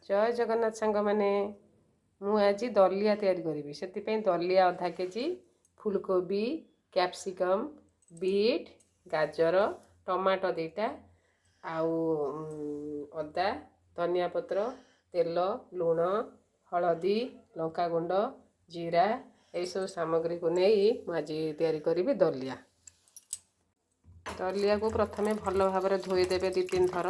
जय जगन्नाथ सांग मैंने मु आज दलिया तैयारी करी से दलिया आधा केजी फुलकोबी कैप्सिकम बीट गाजर टमाटो दीटा आउ अदा धनिया पत्र तेल लुण हलदी लंका गुंड जीरा यही सब सामग्री को नहीं आज तैयारी करी दलिया दलिया को प्रथमे भल भाव धोईदेवे 2-3 थर।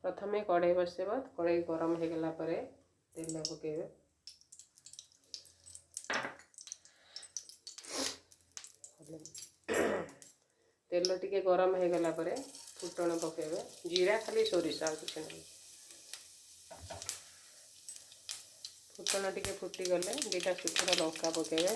प्रथमे कढ़ई बसैब कढ़ई गरम हो गला पर तेल पकेबे तेल टिके गरम हो गला पर फुटण पकेबे जीरा खाली सोरिष आ किछ नहीं फुटण टिके फुटी गले 2टा सुखा लंका पकेबे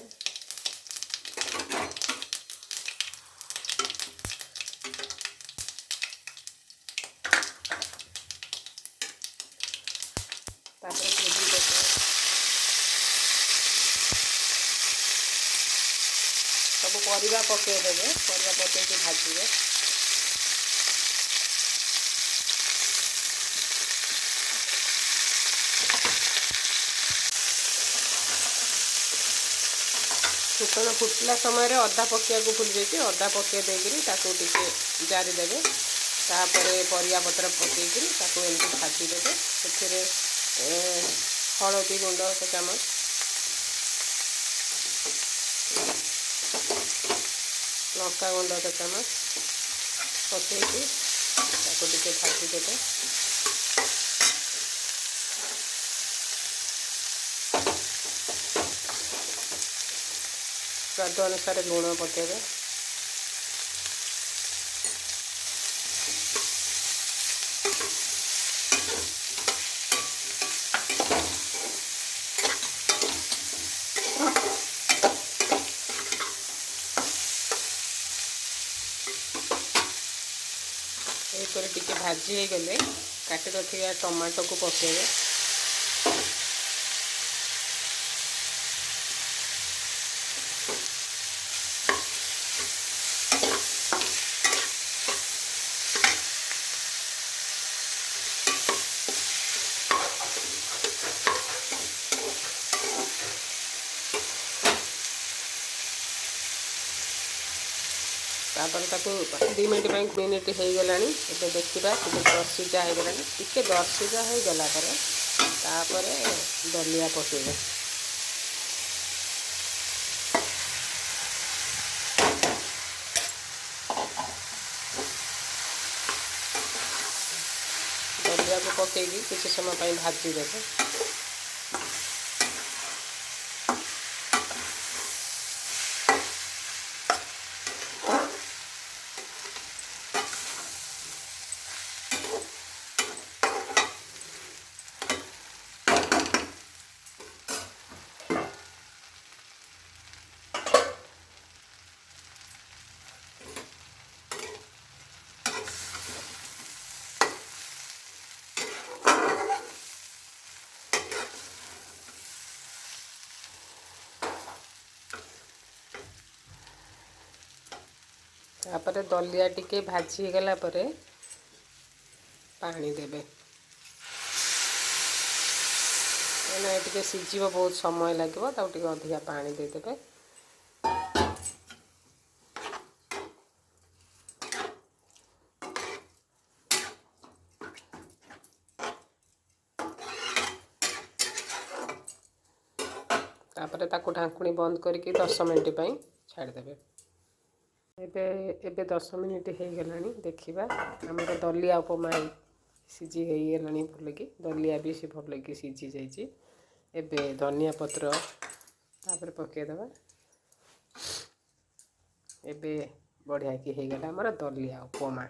तापर कोबी पकेबे सब परिवा पकेदेवे परिवा पकईकि भाजिबे फुटण फुटला समय अदा पकड़ा को भूल जाइए अदा पकई देकर जारीदेवे तापर परिया पत्र पकईकि एमती भाजीदेवे से हलदी गुंड 1 चामच लंका गुंड 1 चामच पकईकि भाजीदेवे स्वाद अनुसार लुण पकेबे टिके भाजी हो गले काटी रखा टमाटो को पकेबे तापर 2 मिनट हो गला देखा 10 सिझा हो गला टे 10 सिझा हो गला तापर दलिया पकेबे दलिया को पकईकि किसी समय भाजी देवे तापर दलिया टिके भाजी गला पर पानी देबे टिके सिझिब बहुत समय लगे टिके अधिका पानी देदेवे तापर ताको ढांकुणी बंद करके 10 मिनट छाड़देवे एबे 10 मिनिट हो गला देखा आमर दलिया उपमा सिझी गला भल कि दलिया भी सी भल कि सिझी जाइए एबे धनिया पत्र तापर पकईदबा एबे बढ़िया कि हो गला आमर दलिया उपमा।